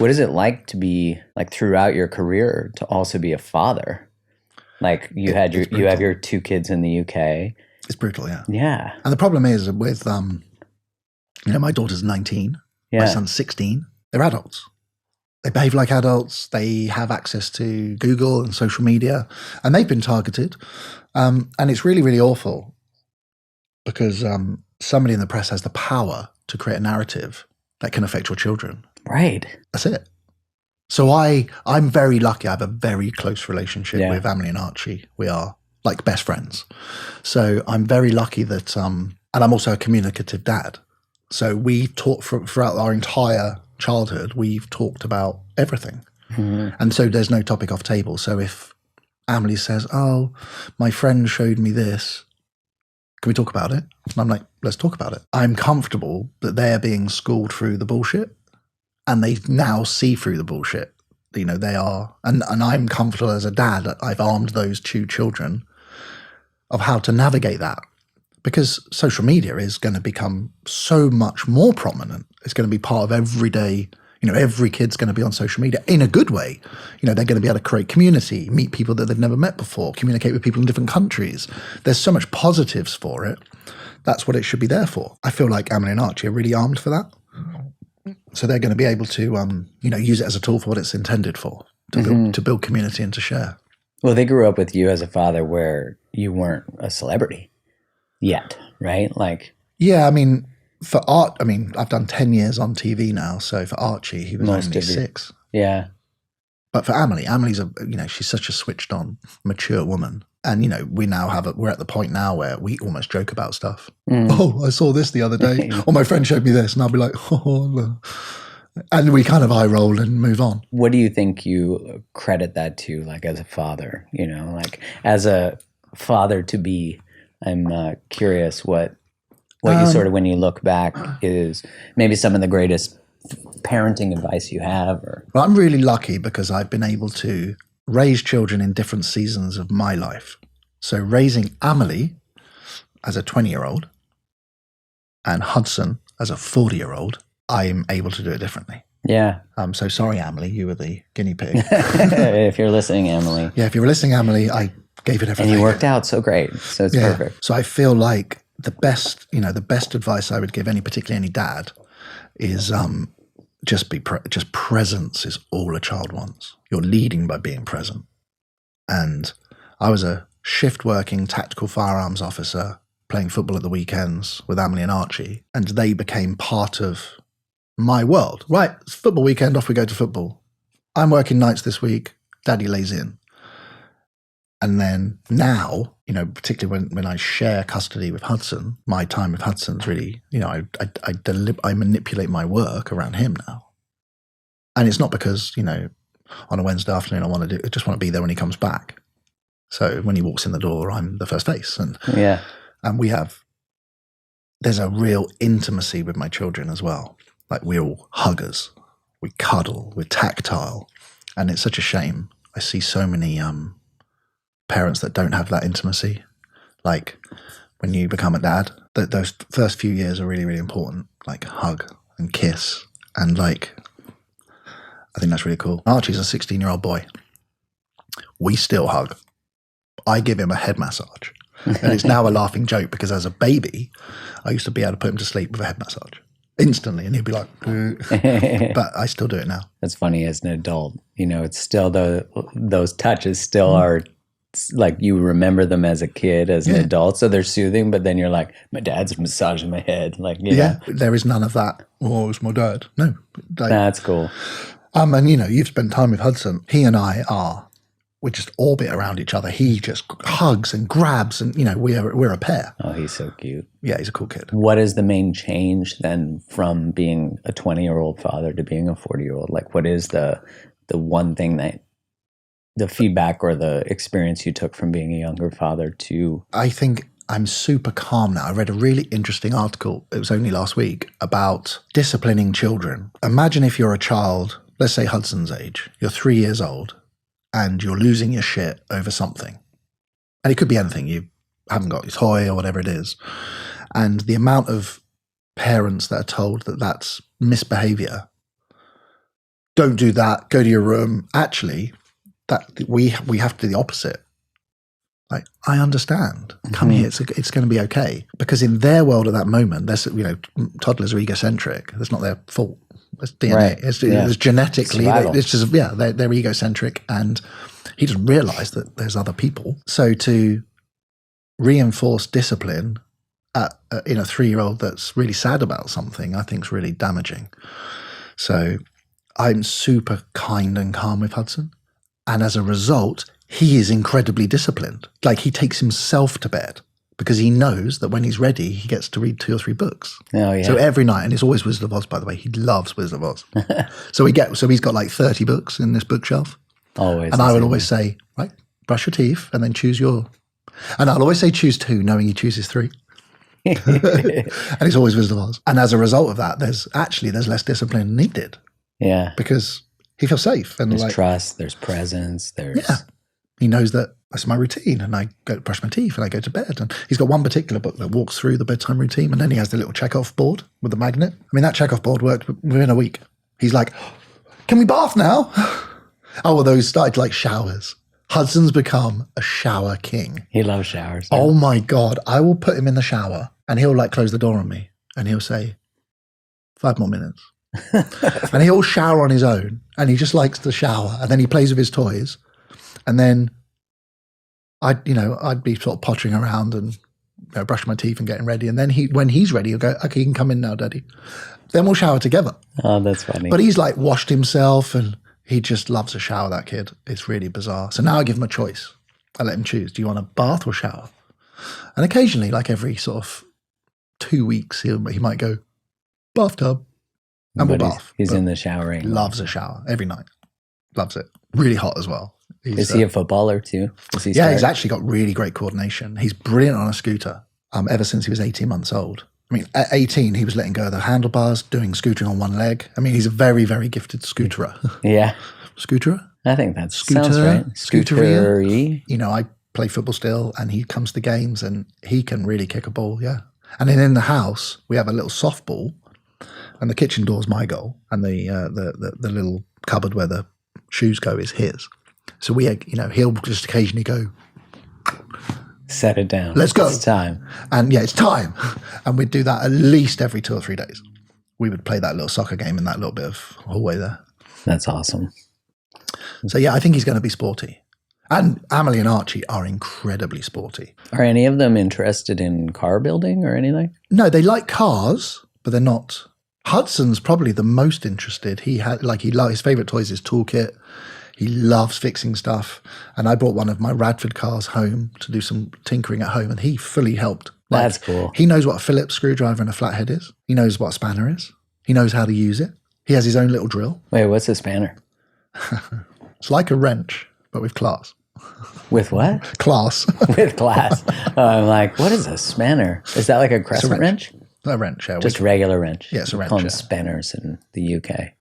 What is it like to be like throughout your career to also be a father? Like you have your two kids in the UK. It's brutal, yeah. Yeah. And the problem is with, my daughter's 19, my Yeah. son's 16. They're adults. They behave like adults. They have access to Google and social media, and they've been targeted. And it's really, really awful because somebody in the press has the power to create a narrative that can affect your children. Right. That's it. So I'm very lucky. I have a very close relationship with Emily and Archie. We are like best friends. So I'm very lucky that, and I'm also a communicative dad. So we talk throughout our entire childhood, we've talked about everything. Mm-hmm. And so there's no topic off table. So if Emily says, oh, my friend showed me this, can we talk about it? And I'm like, let's talk about it. I'm comfortable that they're being schooled through the bullshit and they now see through the bullshit. You know, they are, and I'm comfortable as a dad that I've armed those two children of how to navigate that. Because social media is going to become so much more prominent. It's going to be part of everyday, every kid's going to be on social media in a good way. They're going to be able to create community, meet people that they've never met before, communicate with people in different countries. There's so much positives for it. That's what it should be there for. I feel like Emily and Archie are really armed for that. So they're going to be able to, use it as a tool for what it's intended for, to build community and to share. Well, they grew up with you as a father where you weren't a celebrity yet, right? Like, yeah, for Art, I've done 10 years on TV now. So for Archie, he was only 6. Yeah. But for Emily's she's such a switched on, mature woman. And, we're at the point now where we almost joke about stuff. Mm. Oh, I saw this the other day. Or my friend showed me this. And I'll be like, oh, no. And we kind of eye roll and move on. What do you think you credit that to, like as a father, like as a father to be? I'm curious what you sort of, when you look back, is maybe some of the greatest parenting advice you have. Well, I'm really lucky because I've been able to raise children in different seasons of my life. So raising Emily as a 20-year-old and Hudson as a 40-year-old, I'm able to do it differently. Yeah. I'm so sorry, Emily, you were the guinea pig. If you're listening, Emily. Yeah, if you were listening, Emily, I gave it everything. And you worked out so great. So it's perfect. So I feel like the best advice I would give particularly any dad is just presence is all a child wants. You're leading by being present. And I was a shift working tactical firearms officer playing football at the weekends with Emily and Archie, and they became part of my world. Right, it's football weekend, off we go to football. I'm working nights this week, Daddy lays in. And then now, particularly when I share custody with Hudson, my time with Hudson's really, I manipulate my work around him now. And it's not because, on a Wednesday afternoon I just want to be there when he comes back. So when he walks in the door, I'm the first face. And there's a real intimacy with my children as well. Like we're all huggers, we cuddle, we're tactile. And it's such a shame. I see so many parents that don't have that intimacy. Like when you become a dad, those first few years are really, really important. Like hug and kiss. And like, I think that's really cool. Archie's a 16-year-old boy. We still hug. I give him a head massage. And it's now a laughing joke because as a baby, I used to be able to put him to sleep with a head massage instantly. And he'd be like, but I still do it now. That's funny as an adult. It's still those touches still are like you remember them as a kid, as an adult, so they're soothing, but then you're like, my dad's massaging my head. Like, there is none of that. Oh, it's my dad. No. That's cool. And you've spent time with Hudson. He and we just orbit around each other. He just hugs and grabs and, we're a pair. Oh, he's so cute. Yeah, he's a cool kid. What is the main change then from being a 20-year-old father to being a 40-year-old? Like, what is the one thing that the feedback or the experience you took from being a younger father to? I think I'm super calm now. I read a really interesting article, it was only last week, about disciplining children. Imagine if you're a child, let's say Hudson's age, you're 3 years old, and you're losing your shit over something. And it could be anything. You haven't got your toy or whatever it is. And the amount of parents that are told that that's misbehavior don't do that, go to your room. Actually, that we have to do the opposite. Like, I understand. Come here. It's going to be okay. Because in their world at that moment, there's, toddlers are egocentric. That's not their fault. It's DNA. Right. It's genetically. Survival. It's just they're egocentric, and he doesn't realize that there's other people. So to reinforce discipline in a 3-year-old that's really sad about something, I think is really damaging. So I'm super kind and calm with Hudson, and as a result, he is incredibly disciplined. Like, he takes himself to bed because he knows that when he's ready, he gets to read 2 or 3 books. Oh, yeah. So every night, and it's always Wizard of Oz, by the way. He loves Wizard of Oz. So he's got like 30 books in this bookshelf. Always. And I would always say, right, brush your teeth and then choose your. And I'll always say choose 2, knowing he chooses 3. And it's always Wizard of Oz. And as a result of that, there's less discipline needed. Yeah. Because he feels safe. And there's trust, there's presence, there's. Yeah. He knows that that's my routine, and I go to brush my teeth and I go to bed. And he's got one particular book that walks through the bedtime routine, and then he has the little check-off board with the magnet. I mean, that check-off board worked within a week. He's like, can we bath now? Oh, well, those started like showers. Hudson's become a shower king. He loves showers. Yeah. Oh my God. I will put him in the shower and he'll like close the door on me and he'll say, 5 more minutes. And he'll shower on his own, and he just likes to shower, and then he plays with his toys. And then I'd be sort of pottering around and brushing my teeth and getting ready. And then when he's ready, he'll go, okay, you can come in now, Daddy. Then we'll shower together. Oh, that's funny. But he's like washed himself, and he just loves a shower, that kid. It's really bizarre. So now I give him a choice. I let him choose. Do you want a bath or shower? And occasionally, like every sort of 2 weeks, he might go, bathtub. And we'll bath. He's in the showering. Loves a shower every night. Loves it. Really hot as well. Is he a footballer too? He's actually got really great coordination. He's brilliant on a scooter ever since he was 18 months old. I mean, at 18, he was letting go of the handlebars, doing scootering on one leg. I mean, he's a very, very gifted scooterer. Yeah. Scooterer? I think that sounds right. Scootery. I play football still, and he comes to games, and he can really kick a ball, yeah. And then in the house, we have a little softball, and the kitchen door's my goal, and the little cupboard where the shoes go is his. So he'll just occasionally go, set it down. Let's go. It's time. And it's time. And we'd do that at least every 2 or 3 days. We would play that little soccer game in that little bit of hallway there. That's awesome. So yeah, I think he's going to be sporty. And Amelie and Archie are incredibly sporty. Are any of them interested in car building or anything? No, they like cars, but they're not. Hudson's probably the most interested. His favorite toy is his toolkit. He loves fixing stuff. And I brought one of my Radford cars home to do some tinkering at home, and he fully helped. That's cool. He knows what a Phillips screwdriver and a flathead is. He knows what a spanner is. He knows how to use it. He has his own little drill. Wait, what's a spanner? It's like a wrench, but with class. With what? Class. With class. I'm like, what is a spanner? Is that like a crescent wrench? A wrench, yeah. Just regular wrench. Yeah, it's a wrench. We call them spanners in the UK.